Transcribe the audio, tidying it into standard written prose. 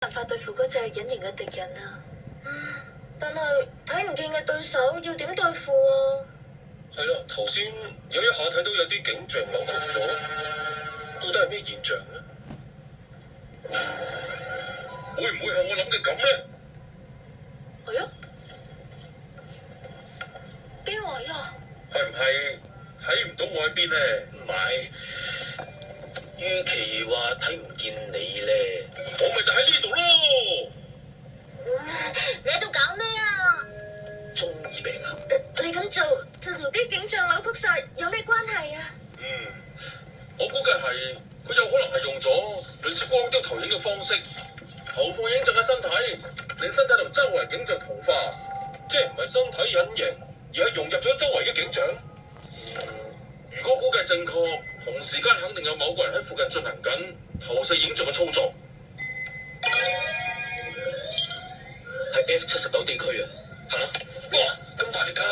辦法對付嗰隻隱形嘅敵人啊！但係睇唔見嘅對手要點對付啊？係啦，頭先有一下睇到有啲景象扭曲咗，到底係咩現象呢？會唔會係我諗嘅咁呢？係啊，邊位啊？係唔係睇唔到我喺邊呢？唔係，與其話睇唔見你咧，我咪就喺呢度咯。你喺度搞咩啊？中二病啊！你咁做就同啲景象扭曲晒有咩關係啊？我估計係佢有可能係用咗類似光雕投影嘅方式，投放影像嘅身體，令身體同周圍景象同化，即係唔係身體隱形，而係融入咗周圍嘅景象。如果估計正確，同時間肯定有某個人喺附近進行緊投射影像嘅操作。係 F79地區啊！嚇！哇！咁大力㗎！